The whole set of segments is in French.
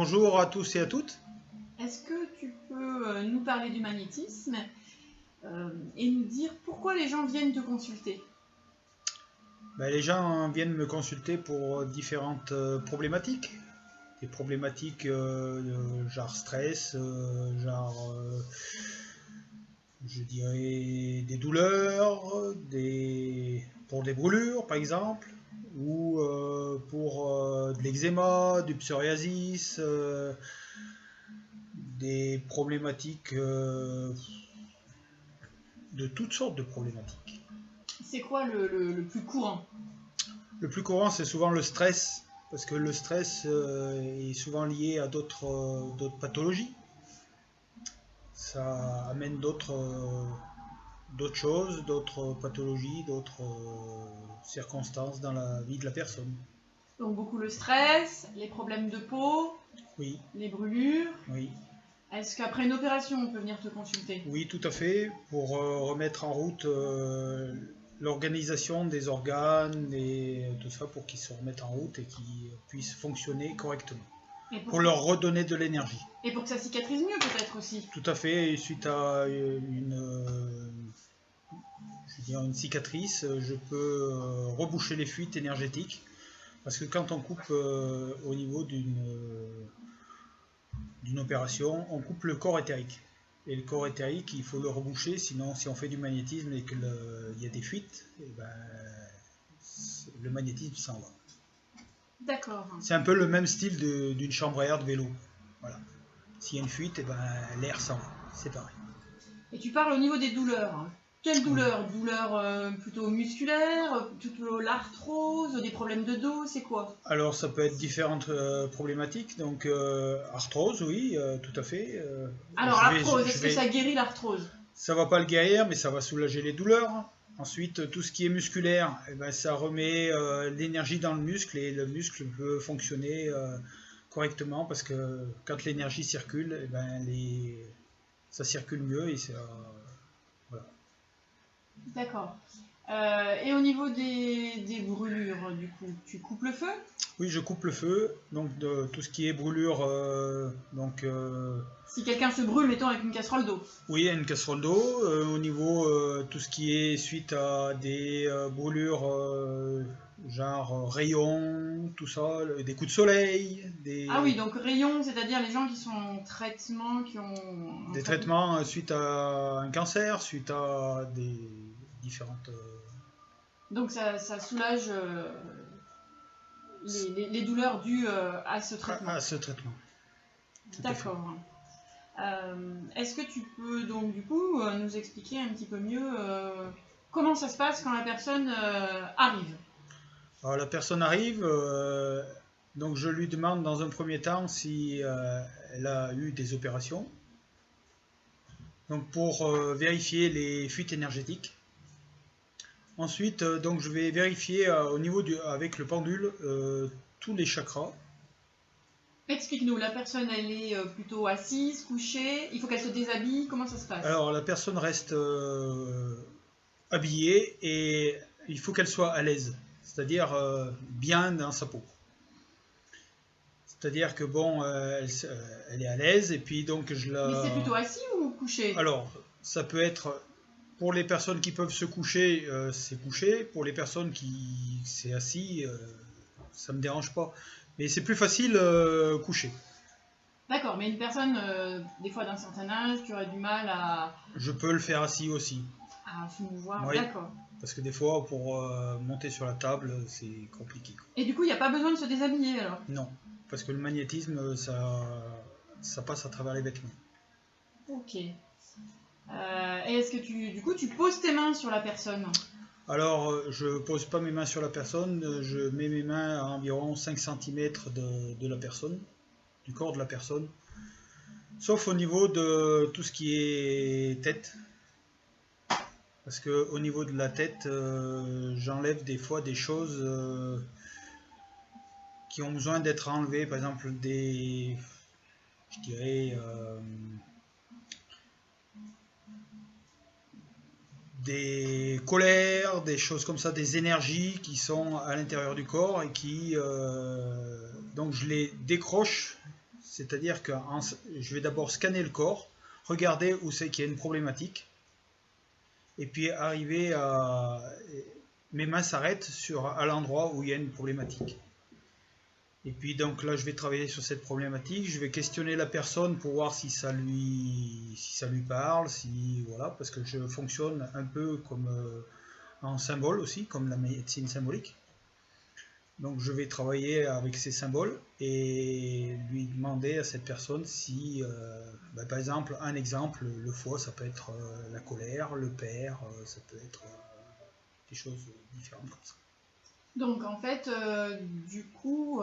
Bonjour à tous et à toutes. Est-ce que tu peux nous parler du magnétisme et nous dire pourquoi les gens viennent te consulter? Les gens viennent me consulter pour différentes problématiques. Des problématiques genre stress, je dirais des douleurs, pour des brûlures par exemple, ou pour de l'eczéma, du psoriasis, des problématiques de toutes sortes de problématiques. C'est quoi le plus courant? Le plus courant, c'est souvent le stress, parce que le stress est souvent lié à d'autres pathologies. Ça amène d'autres choses, d'autres pathologies, d'autres circonstances dans la vie de la personne. Donc beaucoup le stress, les problèmes de peau, Oui, les brûlures. oui, Est-ce qu'après une opération, on peut venir te consulter? oui, tout à fait, pour remettre en route l'organisation des organes et tout ça pour qu'ils se remettent en route et qu'ils puissent fonctionner correctement. Pour leur redonner de l'énergie. Et pour que ça cicatrise mieux peut-être aussi. Tout à fait, et suite à une cicatrice, je peux reboucher les fuites énergétiques. Parce que quand on coupe au niveau d'une opération, on coupe le corps éthérique. Et le corps éthérique, il faut le reboucher, sinon si on fait du magnétisme et qu'il y a des fuites, le magnétisme s'en va. D'accord. C'est un peu le même style d'une chambre à air de vélo. Voilà. S'il y a une fuite, l'air s'en va. C'est pareil. Et tu parles au niveau des douleurs. Quelle douleur? Douleur plutôt musculaire, plutôt l'arthrose, des problèmes de dos, c'est quoi? Alors ça peut être différentes problématiques. Donc arthrose, oui, tout à fait. Alors l'arthrose, est-ce que ça guérit l'arthrose? Ça va pas le guérir, mais ça va soulager les douleurs. Ensuite, tout ce qui est musculaire, ça remet l'énergie dans le muscle et le muscle peut fonctionner correctement parce que quand l'énergie circule, ça circule mieux et voilà. D'accord. Et au niveau des brûlures, du coup, tu coupes le feu? Oui, je coupe le feu, donc de tout ce qui est brûlure, Si quelqu'un se brûle, mettons avec une casserole d'eau. Oui, une casserole d'eau. Au niveau tout ce qui est suite à des brûlures, genre rayons, tout ça, des coups de soleil, Ah oui, donc rayons, c'est-à-dire les gens qui sont en traitement, qui ont... des traitements suite à un cancer, suite à des différentes... Donc ça soulage les douleurs dues à ce traitement. À ce traitement. D'accord. Est-ce que tu peux donc du coup nous expliquer un petit peu mieux comment ça se passe quand la personne arrive? Alors la personne arrive, donc je lui demande dans un premier temps si elle a eu des opérations. Donc pour vérifier les fuites énergétiques. Ensuite, donc je vais vérifier au niveau avec le pendule tous les chakras. Explique-nous, la personne elle est plutôt assise, couchée, il faut qu'elle se déshabille, comment ça se passe? Alors la personne reste habillée et il faut qu'elle soit à l'aise, c'est-à-dire bien dans sa peau. C'est-à-dire que bon, elle est à l'aise et puis donc je la... Mais c'est plutôt assis ou couché? Alors, ça peut être... Pour les personnes qui peuvent se coucher, c'est couché. Pour les personnes qui c'est assis, ça me dérange pas. Mais c'est plus facile couché. D'accord, mais une personne, des fois d'un certain âge, qui aurait du mal à... Je peux le faire assis aussi. À se mouvoir, Oui, d'accord. parce que des fois, pour monter sur la table, c'est compliqué. Et du coup, il n'y a pas besoin de se déshabiller alors? Non, parce que le magnétisme, ça passe à travers les vêtements. Ok. Et est-ce que tu poses tes mains sur la personne? Alors, je pose pas mes mains sur la personne, je mets mes mains à environ 5 cm de la personne, du corps de la personne, sauf au niveau de tout ce qui est tête. Parce que au niveau de la tête, j'enlève des fois des choses qui ont besoin d'être enlevées, par exemple je dirais, des colères, des choses comme ça, des énergies qui sont à l'intérieur du corps et qui donc je les décroche C'est-à-dire que je vais d'abord scanner le corps, regarder où c'est qu'il y a une problématique, et puis arriver à... Mes mains s'arrêtent à l'endroit où il y a une problématique. Et puis donc là je vais travailler sur cette problématique, je vais questionner la personne pour voir si ça lui parle, voilà, parce que je fonctionne un peu comme en symbole aussi, comme la médecine symbolique. Donc je vais travailler avec ces symboles et lui demander à cette personne si, par exemple, le foie, ça peut être la colère, le père, ça peut être des choses différentes comme ça. Donc en fait, du coup,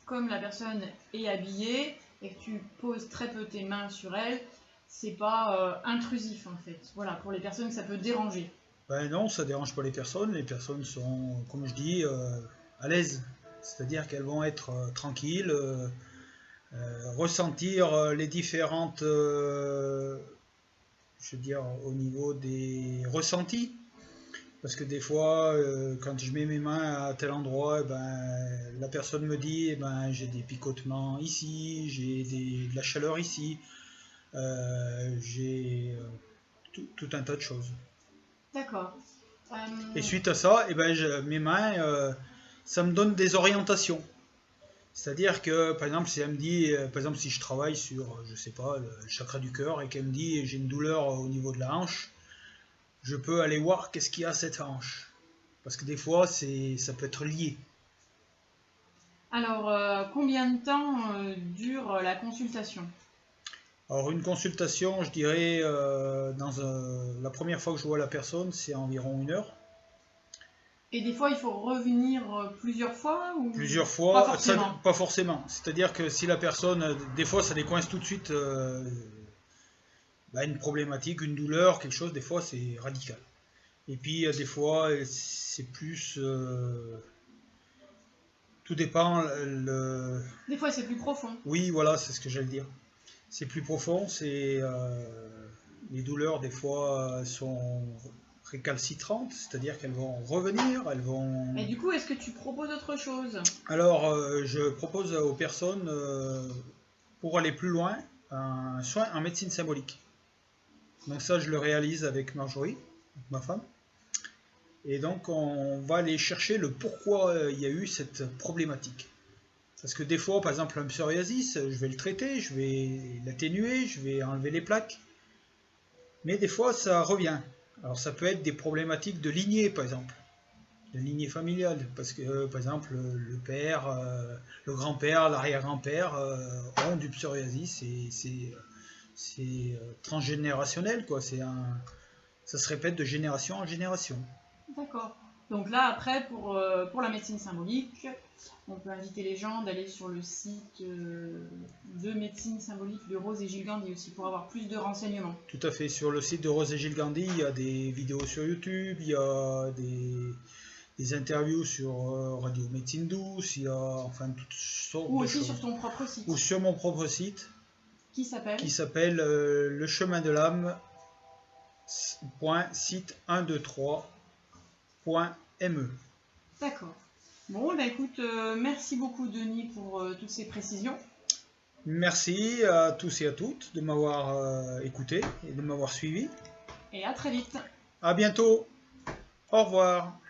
comme la personne est habillée et que tu poses très peu tes mains sur elle, c'est pas intrusif en fait. Voilà, pour les personnes ça peut déranger. Ben non, ça dérange pas les personnes sont, comme je dis, à l'aise. C'est-à-dire qu'elles vont être tranquilles, ressentir les différentes, je veux dire, au niveau des ressentis. Parce que des fois, quand je mets mes mains à tel endroit, la personne me dit, j'ai des picotements ici, j'ai de la chaleur ici, j'ai tout un tas de choses. D'accord. Et suite à ça, mes mains, ça me donne des orientations. C'est-à-dire que, par exemple, si elle me dit, par exemple, si je travaille sur, je sais pas, le chakra du cœur et qu'elle me dit, j'ai une douleur au niveau de la hanche, je peux aller voir qu'est-ce qu'il y a à cette hanche. Parce que des fois, ça peut être lié. Alors, combien de temps dure la consultation? Alors, une consultation, je dirais, la première fois que je vois la personne, c'est environ 1 heure. Et des fois, il faut revenir plusieurs fois ou... Plusieurs fois, pas forcément. pas forcément. C'est-à-dire que si la personne, des fois, ça décoince tout de suite une problématique, une douleur, quelque chose, des fois, c'est radical. Et puis, des fois, c'est plus... tout dépend. Des fois, c'est plus profond. Oui, voilà, c'est ce que j'allais dire. C'est plus profond, les douleurs, des fois, sont récalcitrantes, c'est-à-dire qu'elles vont revenir, elles vont... Et du coup, est-ce que tu proposes autre chose? Alors, je propose aux personnes, pour aller plus loin, un soin en médecine symbolique. Donc ça, je le réalise avec Marjorie, ma femme. Et donc, on va aller chercher le pourquoi il y a eu cette problématique. Parce que des fois, par exemple, un psoriasis, je vais le traiter, je vais l'atténuer, je vais enlever les plaques. Mais des fois, ça revient. Alors, ça peut être des problématiques de lignée, par exemple. De lignée familiale. Parce que, par exemple, le père, le grand-père, l'arrière-grand-père ont du psoriasis. C'est transgénérationnel, quoi. Ça se répète de génération en génération. D'accord. Donc là, après, pour la médecine symbolique, on peut inviter les gens d'aller sur le site de médecine symbolique de Rose et Gilles Gandhi aussi, pour avoir plus de renseignements. Tout à fait. Sur le site de Rose et Gilles Gandhi, il y a des vidéos sur YouTube, il y a des interviews sur Radio Médecine Douce, il y a enfin toutes sortes de choses. Ou aussi sur ton propre site. Ou sur mon propre site. Qui s'appelle le chemin de l'âme .site123.me. D'accord. Bon, bah écoute, merci beaucoup Denis pour toutes ces précisions. Merci à tous et à toutes de m'avoir écouté et de m'avoir suivi. Et à très vite. À bientôt. Au revoir.